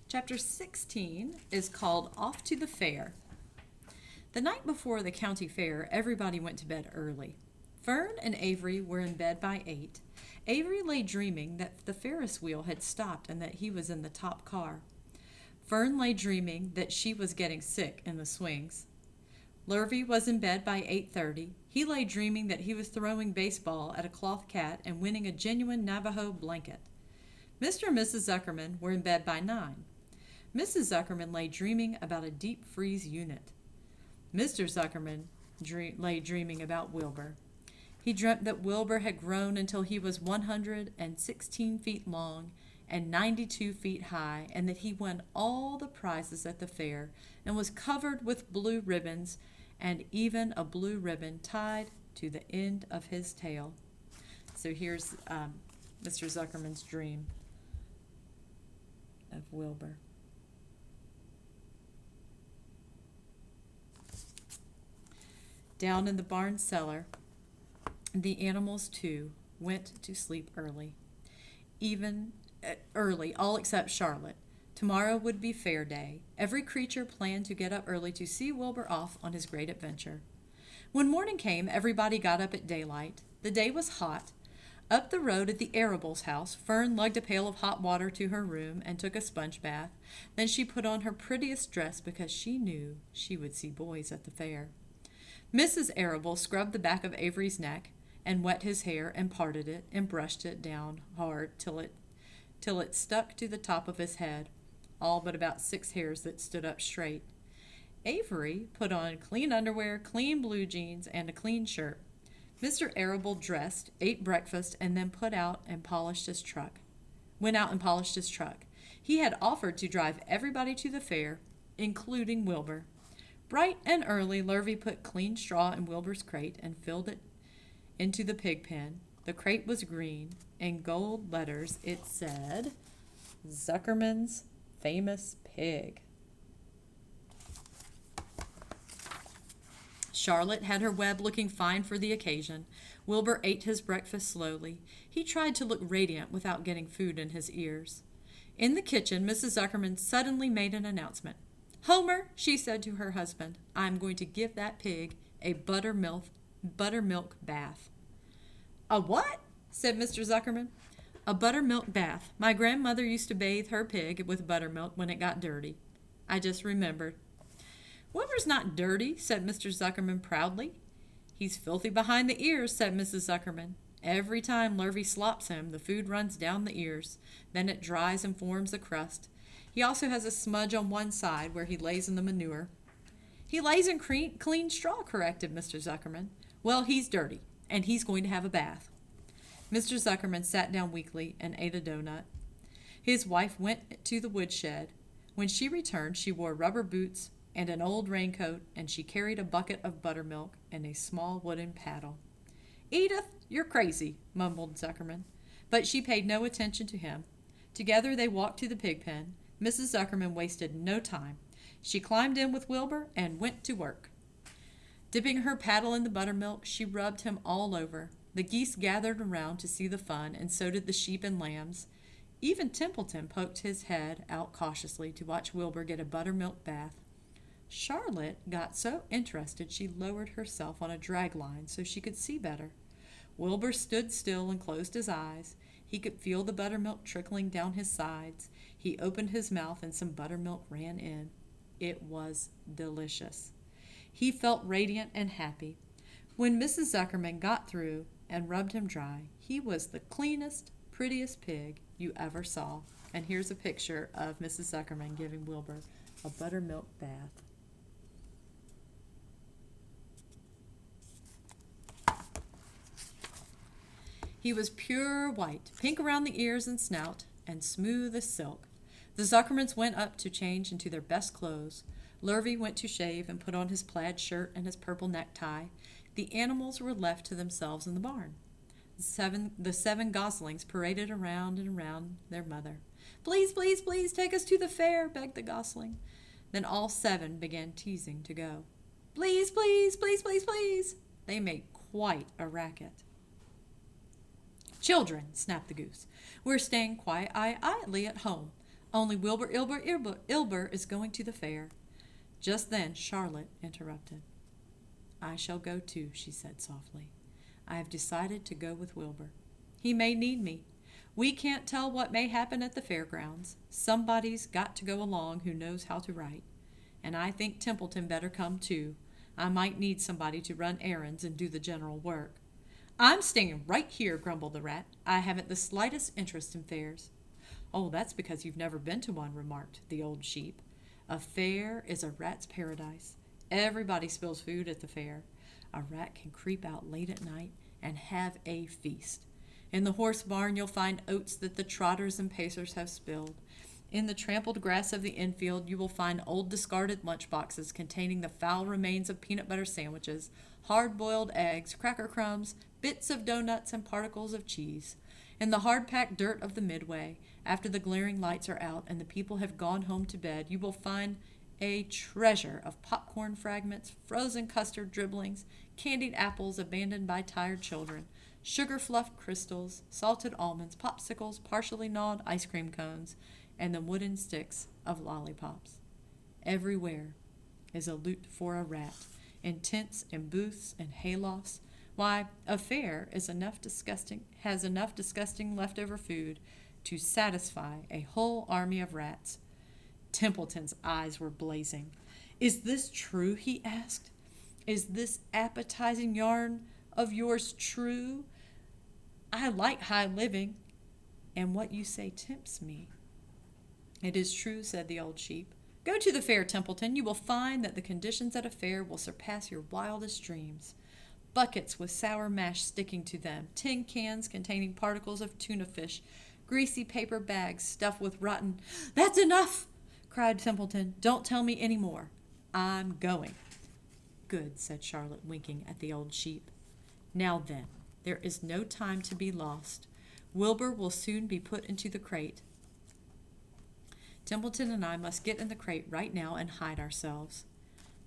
Chapter 16 is called Off to the Fair. The night before the county fair, everybody went to bed early. Fern and Avery were in bed by 8. Avery lay dreaming that the Ferris wheel had stopped and that he was in the top car. Fern lay dreaming that she was getting sick in the swings. Lurvy was in bed by 8:30. He lay dreaming that he was throwing baseball at a cloth cat and winning a genuine Navajo blanket. Mr. and Mrs. Zuckerman were in bed by 9. Mrs. Zuckerman lay dreaming about a deep freeze unit. Mr. Zuckerman lay dreaming about Wilbur. He dreamt that Wilbur had grown until he was 116 feet long and 92 feet high, and that he won all the prizes at the fair and was covered with blue ribbons, and even a blue ribbon tied to the end of his tail. So here's Mr. Zuckerman's dream of Wilbur. Down in the barn cellar, the animals, too, went to sleep early. Early, all except Charlotte. Tomorrow would be fair day. Every creature planned to get up early to see Wilbur off on his great adventure. When morning came, everybody got up at daylight. The day was hot. Up the road at the Arables' house, Fern lugged a pail of hot water to her room and took a sponge bath. Then she put on her prettiest dress because she knew she would see boys at the fair. Mrs. Arable scrubbed the back of Avery's neck and wet his hair and parted it and brushed it down hard till it stuck to the top of his head, all but about 6 hairs that stood up straight. Avery put on clean underwear, clean blue jeans, and a clean shirt. Mr. Arable dressed, ate breakfast, and then went out and polished his truck. He had offered to drive everybody to the fair, including Wilbur. Bright and early, Lurvy put clean straw in Wilbur's crate and filled it into the pig pen. The crate was green. In gold letters, it said, Zuckerman's Famous Pig. Charlotte had her web looking fine for the occasion. Wilbur ate his breakfast slowly. He tried to look radiant without getting food in his ears. In the kitchen, Mrs. Zuckerman suddenly made an announcement. Homer, she said to her husband, I'm going to give that pig a buttermilk bath. A what? Said Mr. Zuckerman. A buttermilk bath. My grandmother used to bathe her pig with buttermilk when it got dirty. I just remembered. Wilbur's not dirty, said Mr. Zuckerman proudly. He's filthy behind the ears, said Mrs. Zuckerman. Every time Lurvy slops him, the food runs down the ears. Then it dries and forms a crust. He also has a smudge on one side where he lays in the manure. He lays in clean straw, corrected Mr. Zuckerman. Well, he's dirty, and he's going to have a bath. Mr. Zuckerman sat down weakly and ate a donut. His wife went to the woodshed. When she returned, she wore rubber boots and an old raincoat, and she carried a bucket of buttermilk and a small wooden paddle. Edith, you're crazy, mumbled Zuckerman, but she paid no attention to him. Together they walked to the pig pen. Mrs. Zuckerman wasted no time. She climbed in with Wilbur and went to work. Dipping her paddle in the buttermilk, she rubbed him all over. The geese gathered around to see the fun, and so did the sheep and lambs. Even Templeton poked his head out cautiously to watch Wilbur get a buttermilk bath. Charlotte got so interested she lowered herself on a drag line so she could see better. Wilbur stood still and closed his eyes. He could feel the buttermilk trickling down his sides. He opened his mouth and some buttermilk ran in. It was delicious. He felt radiant and happy. When Mrs. Zuckerman got through and rubbed him dry, he was the cleanest, prettiest pig you ever saw. And here's a picture of Mrs. Zuckerman giving Wilbur a buttermilk bath. He was pure white, pink around the ears and snout, and smooth as silk. The Zuckermans went up to change into their best clothes. Lurvy went to shave and put on his plaid shirt and his purple necktie. The animals were left to themselves in the barn. The seven goslings paraded around and around their mother. Please, please, please, take us to the fair, begged the gosling. Then all 7 began teasing to go. Please, please, please, please, please. They made quite a racket. Children, snapped the goose, we're staying quietly at home. Only Ilber is going to the fair. Just then Charlotte interrupted. I shall go too, she said softly. I have decided to go with Wilbur. He may need me. We can't tell what may happen at the fairgrounds. Somebody's got to go along who knows how to write. And I think Templeton better come too. I might need somebody to run errands and do the general work. I'm staying right here, grumbled the rat. I haven't the slightest interest in fairs. Oh, that's because you've never been to one, remarked the old sheep. A fair is a rat's paradise. Everybody spills food at the fair. A rat can creep out late at night and have a feast. In the horse barn you'll find oats that the trotters and pacers have spilled. In the trampled grass of the infield you will find old discarded lunch boxes containing the foul remains of peanut butter sandwiches, hard-boiled eggs, cracker crumbs, bits of doughnuts, and particles of cheese. In the hard-packed dirt of the midway, after the glaring lights are out and the people have gone home to bed, you will find a treasure of popcorn fragments, frozen custard dribblings, candied apples abandoned by tired children, sugar-fluffed crystals, salted almonds, popsicles, partially gnawed ice cream cones, and the wooden sticks of lollipops. Everywhere is a loot for a rat, in tents and booths and haylofts. Why, a fair has enough disgusting leftover food to satisfy a whole army of rats. Templeton's eyes were blazing. Is this true? He asked. Is this appetizing yarn of yours true? I like high living, and what you say tempts me. It is true, said the old sheep. Go to the fair, Templeton. You will find that the conditions at a fair will surpass your wildest dreams. Buckets with sour mash sticking to them, tin cans containing particles of tuna fish, greasy paper bags stuffed with rotten... That's enough, cried Templeton. Don't tell me any more. I'm going. Good, said Charlotte, winking at the old sheep. Now then, there is no time to be lost. Wilbur will soon be put into the crate. Templeton and I must get in the crate right now and hide ourselves.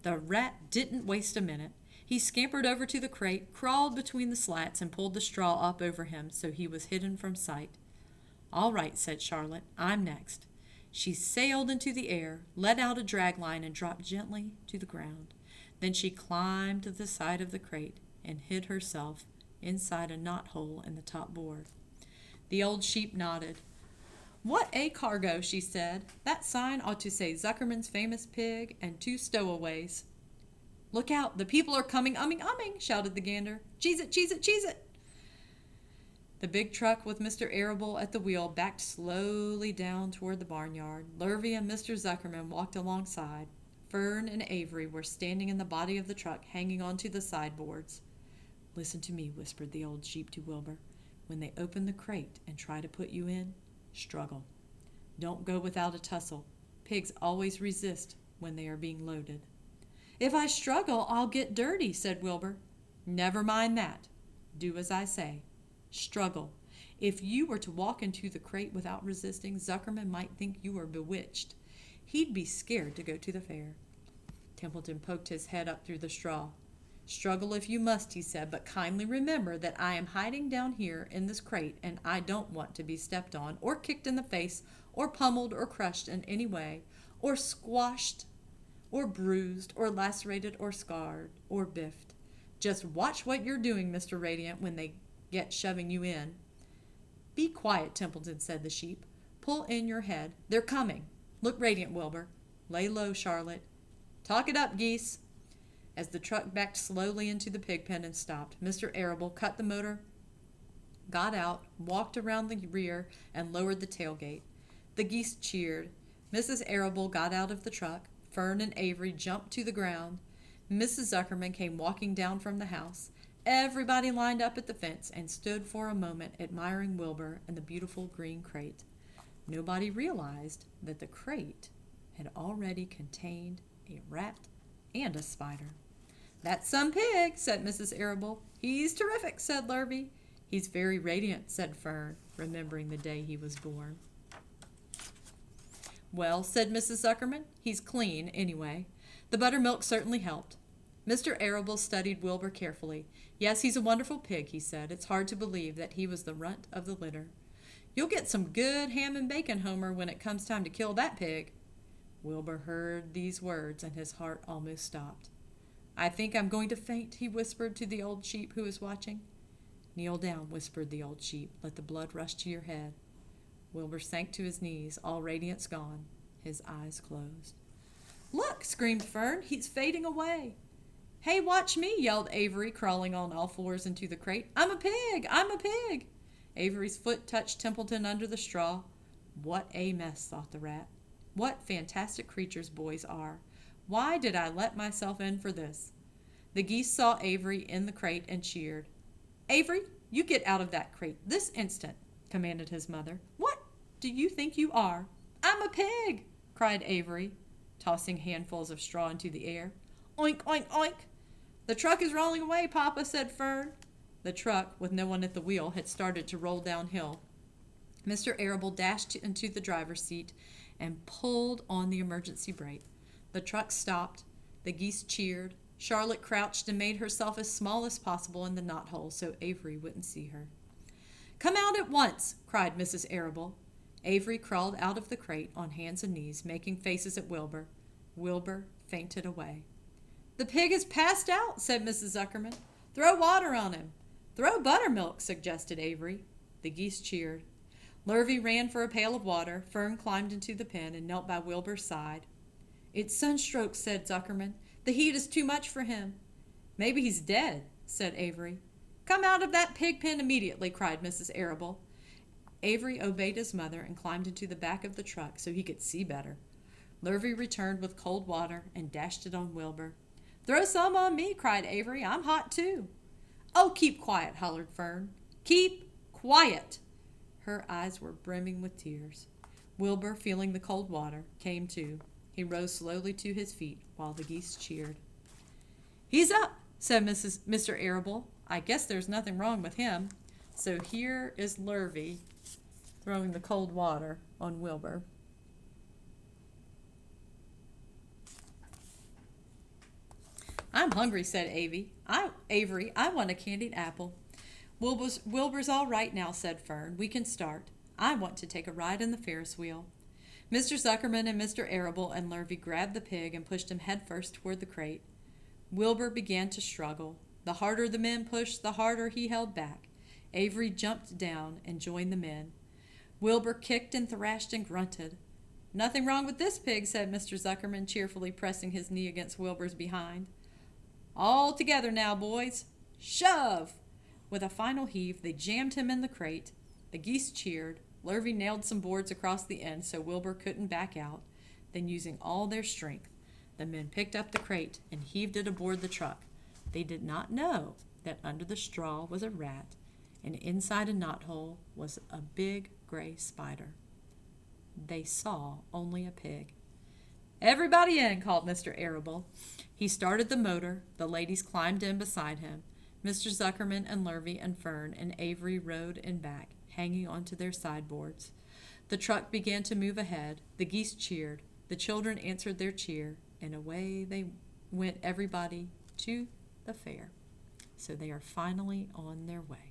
The rat didn't waste a minute. He scampered over to the crate, crawled between the slats, and pulled the straw up over him so he was hidden from sight. All right, said Charlotte. I'm next. She sailed into the air, let out a drag line, and dropped gently to the ground. Then she climbed to the side of the crate and hid herself inside a knothole in the top board. The old sheep nodded. What a cargo, she said. That sign ought to say Zuckerman's famous pig and 2 stowaways. Look out, the people are coming, umming, shouted the gander. Cheese it, cheese it, cheese it. The big truck with Mr. Arable at the wheel backed slowly down toward the barnyard. Lurvy and Mr. Zuckerman walked alongside. Fern and Avery were standing in the body of the truck, hanging onto the sideboards. Listen to me, whispered the old sheep to Wilbur. When they open the crate and try to put you in, struggle. Don't go without a tussle. Pigs always resist when they are being loaded. If I struggle, I'll get dirty, said Wilbur. Never mind that. Do as I say. Struggle. If you were to walk into the crate without resisting, Zuckerman might think you were bewitched. He'd be scared to go to the fair. Templeton poked his head up through the straw. Struggle if you must, he said, but kindly remember that I am hiding down here in this crate, and I don't want to be stepped on, or kicked in the face, or pummeled, or crushed in any way, or squashed, or bruised, or lacerated, or scarred, or biffed. Just watch what you're doing, Mr. Radiant, when they get shoving you in. Be quiet, Templeton, said the sheep. Pull in your head. They're coming. Look radiant, Wilbur. Lay low, Charlotte. Talk it up, geese. As the truck backed slowly into the pig pen and stopped, Mr. Arable cut the motor, got out, walked around the rear, and lowered the tailgate. The geese cheered. Mrs. Arable got out of the truck. Fern and Avery jumped to the ground. Mrs. Zuckerman came walking down from the house. Everybody lined up at the fence and stood for a moment admiring Wilbur and the beautiful green crate. Nobody realized that the crate had already contained a rat and a spider. That's some pig, said Mrs. Arable. He's terrific, said Lurvy. He's very radiant, said Fern, remembering the day he was born. Well, said Mrs. Zuckerman, he's clean, anyway. The buttermilk certainly helped. Mr. Arable studied Wilbur carefully. Yes, he's a wonderful pig, he said. It's hard to believe that he was the runt of the litter. You'll get some good ham and bacon, Homer, when it comes time to kill that pig. Wilbur heard these words, and his heart almost stopped. I think I'm going to faint, he whispered to the old sheep who was watching. Kneel down, whispered the old sheep. Let the blood rush to your head. Wilbur sank to his knees, all radiance gone, his eyes closed. Look, screamed Fern, he's fading away. Hey, watch me, yelled Avery, crawling on all fours into the crate. I'm a pig! I'm a pig! Avery's foot touched Templeton under the straw. What a mess, thought the rat. What fantastic creatures boys are. Why did I let myself in for this? The geese saw Avery in the crate and cheered. Avery, you get out of that crate this instant, commanded his mother. What do you think you are? I'm a pig, cried Avery, tossing handfuls of straw into the air. Oink, oink, oink. The truck is rolling away, Papa, said Fern. The truck, with no one at the wheel, had started to roll downhill. Mr. Arable dashed into the driver's seat and pulled on the emergency brake. The truck stopped. The geese cheered. Charlotte crouched and made herself as small as possible in the knothole so Avery wouldn't see her. Come out at once, cried Mrs. Arable. Avery crawled out of the crate on hands and knees, making faces at Wilbur. Wilbur fainted away. The pig is passed out, said Mrs. Zuckerman. Throw water on him. Throw buttermilk, suggested Avery. The geese cheered. Lurvy ran for a pail of water. Fern climbed into the pen and knelt by Wilbur's side. It's sunstroke, said Zuckerman. The heat is too much for him. Maybe he's dead, said Avery. Come out of that pig pen immediately, cried Mrs. Arable. Avery obeyed his mother and climbed into the back of the truck so he could see better. Lurvy returned with cold water and dashed it on Wilbur. Throw some on me, cried Avery. I'm hot too. Oh, keep quiet, hollered Fern. Keep quiet. Her eyes were brimming with tears. Wilbur, feeling the cold water, came to. He rose slowly to his feet while the geese cheered. He's up, said Mr. Arable. I guess there's nothing wrong with him. So here is Lurvy throwing the cold water on Wilbur. I'm hungry, said Avery. I want a candied apple. Wilbur's all right now, said Fern. We can start. I want to take a ride in the Ferris wheel. Mr. Zuckerman and Mr. Arable and Lurvy grabbed the pig and pushed him headfirst toward the crate. Wilbur began to struggle. The harder the men pushed, the harder he held back. Avery jumped down and joined the men. Wilbur kicked and thrashed and grunted. Nothing wrong with this pig, said Mr. Zuckerman, cheerfully pressing his knee against Wilbur's behind. All together now, boys. Shove! With a final heave, they jammed him in the crate. The geese cheered. Lurvy nailed some boards across the end so Wilbur couldn't back out. Then, using all their strength, the men picked up the crate and heaved it aboard the truck. They did not know that under the straw was a rat, and inside a knothole was a big gray spider. They saw only a pig. Everybody in, called Mr. Arable. He started the motor. The ladies climbed in beside him. Mr. Zuckerman and Lurvy and Fern and Avery rode in back, hanging onto their sideboards. The truck began to move ahead. The geese cheered. The children answered their cheer, and away they went, everybody to the fair. So they are finally on their way.